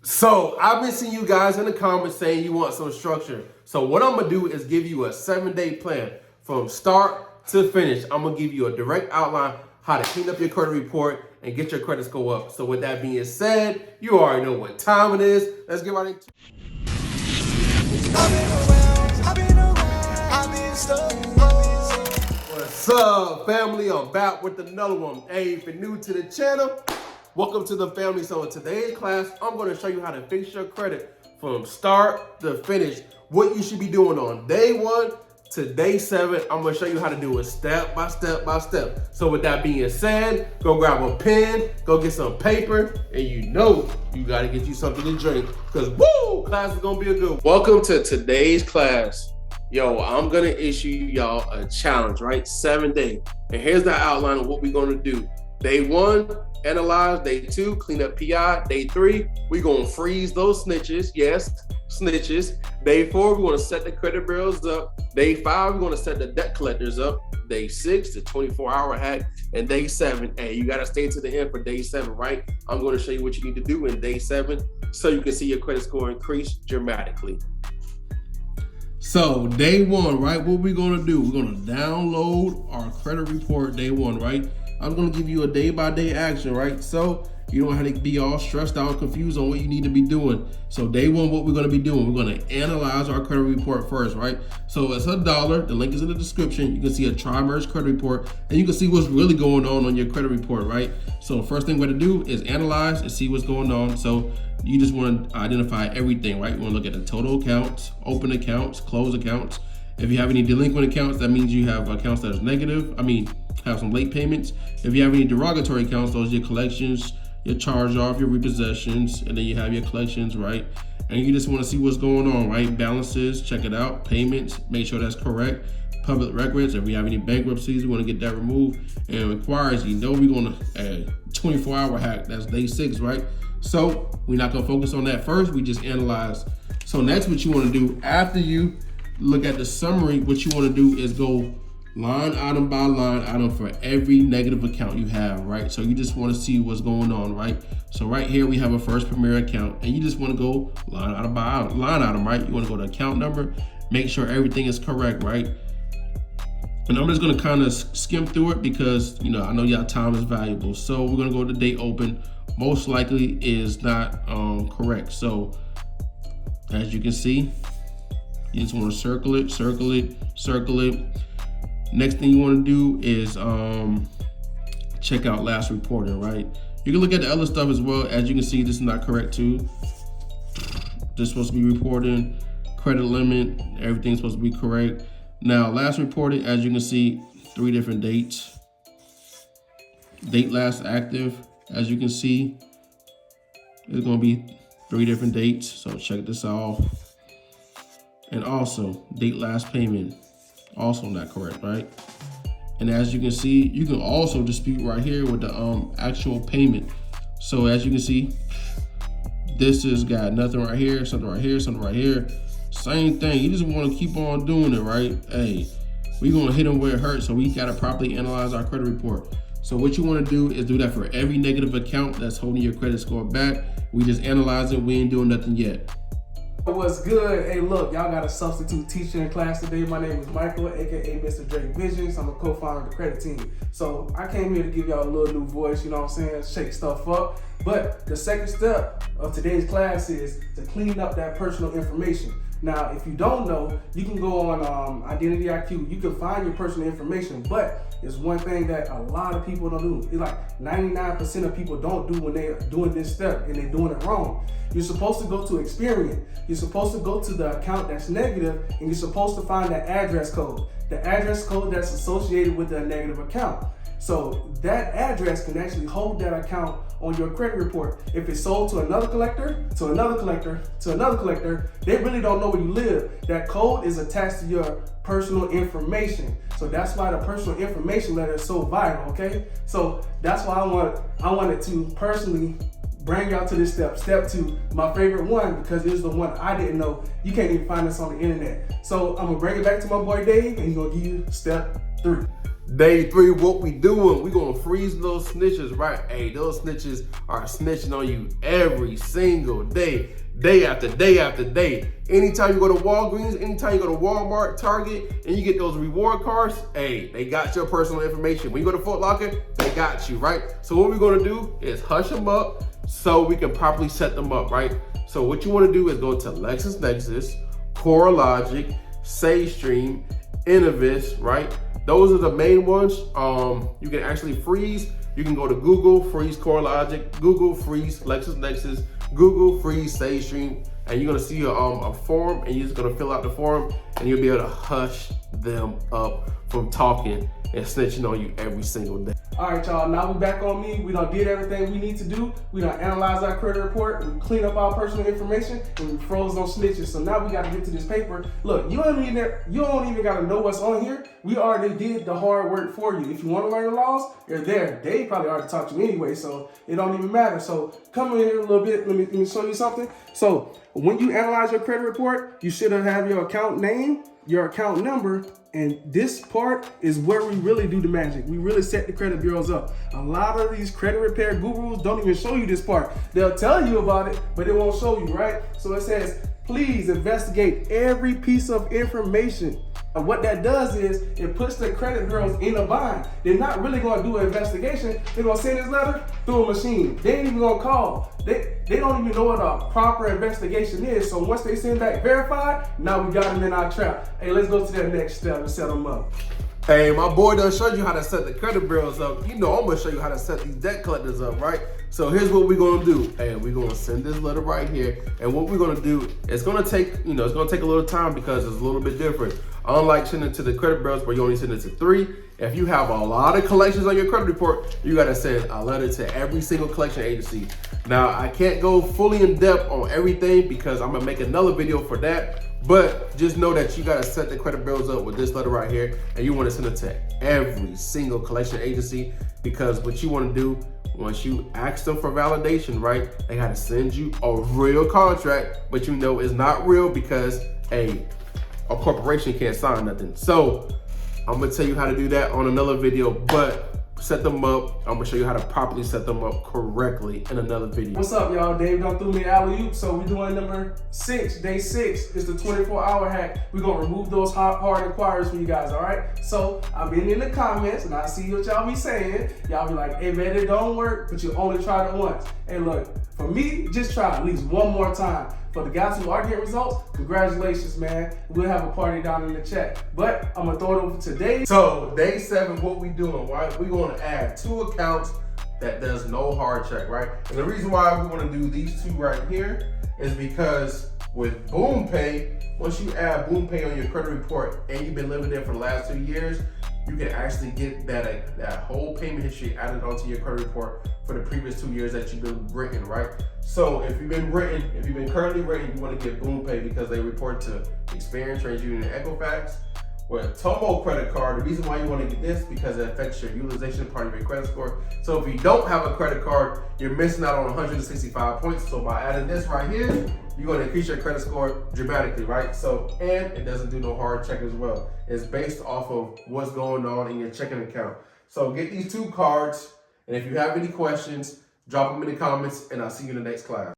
So I've been seeing you guys in the comments saying you want some structure. So what I'm gonna do is give you a 7-day plan from start to finish. I'm gonna give you a direct outline how to clean up your credit report and get your credit score up. So with that being said, you already know what time it is. Let's get right into it. What's up, family? I'm back with another one. Hey, if you're new to the channel, welcome to the family. So in today's class, I'm going to show you how to fix your credit from start to finish. What you should be doing on day 1 to day 7. I'm going to show you how to do it step by step by step. So with that being said, go grab a pen, go get some paper, and you know you got to get you something to drink because woo, class is going to be a good one. Welcome to today's class. Yo, I'm gonna issue y'all a challenge, right? 7 days. And here's the outline of what we're gonna do. Day 1, analyze. Day 2, clean up PI. Day 3, we're gonna freeze those snitches. Yes, snitches. Day 4, we're gonna set the credit bureaus up. Day 5, we're gonna set the debt collectors up. Day 6, the 24-hour hack. And day 7, hey, you gotta stay to the end for day 7, right? I'm gonna show you what you need to do in day 7 so you can see your credit score increase dramatically. So day 1, right, what we're gonna do, we're gonna download our credit report day 1, right? I'm gonna give you a day-by-day action, right? So you don't have to be all stressed out, confused on what you need to be doing. So day 1, what we're gonna be doing, we're gonna analyze our credit report first, right? So it's $1, the link is in the description. You can see a tri-merge credit report and you can see what's really going on your credit report, right? So first thing we're gonna do is analyze and see what's going on. So you just want to identify everything, right? You want to look at the total accounts, open accounts, close accounts. If you have any delinquent accounts, that means you have accounts that is negative. Have some late payments. If you have any derogatory accounts, those are your collections, your charge off, your repossessions, and then you have your collections, right? And you just want to see what's going on, right? Balances, check it out. Payments, make sure that's correct. Public records, if we have any bankruptcies, we want to get that removed. And requires, we're going to 24-hour hack. That's day 6, right? So we're not gonna focus on that first, we just analyze. So next what you wanna do after you look at the summary, what you wanna do is go line item by line item for every negative account you have, right? So you just wanna see what's going on, right? So right here we have a First Premier account and you just wanna go line item by line item, right? You wanna go to account number, make sure everything is correct, right? And I'm just gonna kind of skim through it because, I know y'all time is valuable. So we're gonna go to date open. Most likely is not correct. So as you can see, you just wanna circle it, circle it, circle it. Next thing you wanna do is check out last reporting, right? You can look at the other stuff as well. As you can see, this is not correct too. This is supposed to be reporting, credit limit, everything's supposed to be correct. Now, last reported, as you can see, 3 different dates. Date last active, as you can see, it's gonna be 3 different dates. So check this off. And also, date last payment, also not correct, right? And as you can see, you can also dispute right here with the actual payment. So as you can see, this has got nothing right here, something right here, something right here. Same thing, you just want to keep on doing it, right? Hey, we're gonna hit them where it hurts, so we gotta properly analyze our credit report. So what you wanna do is do that for every negative account that's holding your credit score back. We just analyze it, we ain't doing nothing yet. What's good? Hey, look, y'all got a substitute teacher in class today. My name is Michael, aka Mr. Drake Visions. I'm a co-founder of the credit team. So I came here to give y'all a little new voice, you know what I'm saying? Shake stuff up. But the second step of today's class is to clean up that personal information. Now, if you don't know, you can go on Identity IQ. You can find your personal information, but it's one thing that a lot of people don't do. It's like 99% of people don't do when they're doing this step and they're doing it wrong. You're supposed to go to Experian. You're supposed to go to the account that's negative and you're supposed to find that address code. The address code that's associated with the negative account. So that address can actually hold that account on your credit report. If it's sold to another collector, to another collector, to another collector, they really don't know where you live. That code is attached to your personal information. So that's why the personal information letter is so vital, okay? So that's why I wanted to personally bring y'all to this step 2, my favorite one, because it was the one I didn't know. You can't even find this on the internet. So I'm gonna bring it back to my boy Dave and he's gonna give you step 3. Day 3, what we doing? We gonna freeze those snitches, right? Hey, those snitches are snitching on you every single day, day after day after day. Anytime you go to Walgreens, anytime you go to Walmart, Target, and you get those reward cards, hey, they got your personal information. When you go to Foot Locker, they got you, right? So what we're gonna do is hush them up so we can properly set them up, right? So what you wanna do is go to LexisNexis, CoreLogic, SageStream, Innovis, right? Those are the main ones. You can actually freeze. You can go to Google, freeze CoreLogic, Google, freeze LexisNexis, Google, freeze SageStream, and you're gonna see a form, and you're just gonna fill out the form, and you'll be able to hush them up from talking and snitching on you every single day. All right, y'all, now we back on me. We done did everything we need to do. We done analyzed our credit report, we cleaned up our personal information, and we froze those snitches. So now we gotta get to this paper. Look, you don't even gotta know what's on here. We already did the hard work for you. If you wanna learn the laws, you're there. They probably already taught you anyway, so it don't even matter. So come in here a little bit, let me show you something. So when you analyze your credit report, you should have your account name, your account number, and this part is where we really do the magic. We really set the credit bureaus up. A lot of these credit repair gurus don't even show you this part. They'll tell you about it, but it won't show you, right? So it says, please investigate every piece of information. And what that does is it puts the credit bureaus in a bind. They're not really gonna do an investigation. They're gonna send this letter through a machine. They ain't even gonna call. They don't even know what a proper investigation is. So once they send back verified, now we got them in our trap. Hey, let's go to that next step and set them up. Hey, my boy done showed you how to set the credit bureaus up. You know I'm gonna show you how to set these debt collectors up, right? So here's what we're gonna do. Hey, we're gonna send this letter right here. And what we're gonna do, it's gonna take a little time because it's a little bit different. Unlike sending it to the credit bureaus where you only send it to 3, if you have a lot of collections on your credit report, you gotta send a letter to every single collection agency. Now, I can't go fully in depth on everything because I'm gonna make another video for that. But just know that you gotta set the credit bureaus up with this letter right here, and you wanna send it to every single collection agency, because what you wanna do, once you ask them for validation, right, they gotta send you a real contract, but you know it's not real because a corporation can't sign nothing. So I'm gonna tell you how to do that on another video, but set them up. I'm gonna show you how to properly set them up correctly in another video. What's up, y'all? Dave done threw me an alley-oop. So we're doing number 6, day 6. It's the 24-hour hack. We're gonna remove those hard inquiries for you guys, all right? So I've been in the comments and I see what y'all be saying. Y'all be like, hey man, it don't work, but you only tried it once. Hey look, for me, just try at least one more time. For the guys who are getting results, congratulations, man. We'll have a party down in the chat. But I'm gonna throw it over today. So day 7, what we doing, right? We're gonna add 2 accounts that does no hard check, right? And the reason why we wanna do these 2 right here is because with Boom Pay, once you add Boom Pay on your credit report and you've been living there for the last 2 years, you can actually get that whole payment history added onto your credit report for the previous 2 years that you've been written, right? So if you've been currently written, you want to get Boom Pay because they report to Experian, TransUnion, and Equifax. With Tomo credit card, the reason why you want to get this because it affects your utilization part of your credit score. So if you don't have a credit card, you're missing out on 165 points. So by adding this right here, you're going to increase your credit score dramatically, right? So, and it doesn't do no hard check as well. It's based off of what's going on in your checking account. So get these 2 cards, and if you have any questions, drop them in the comments, and I'll see you in the next class.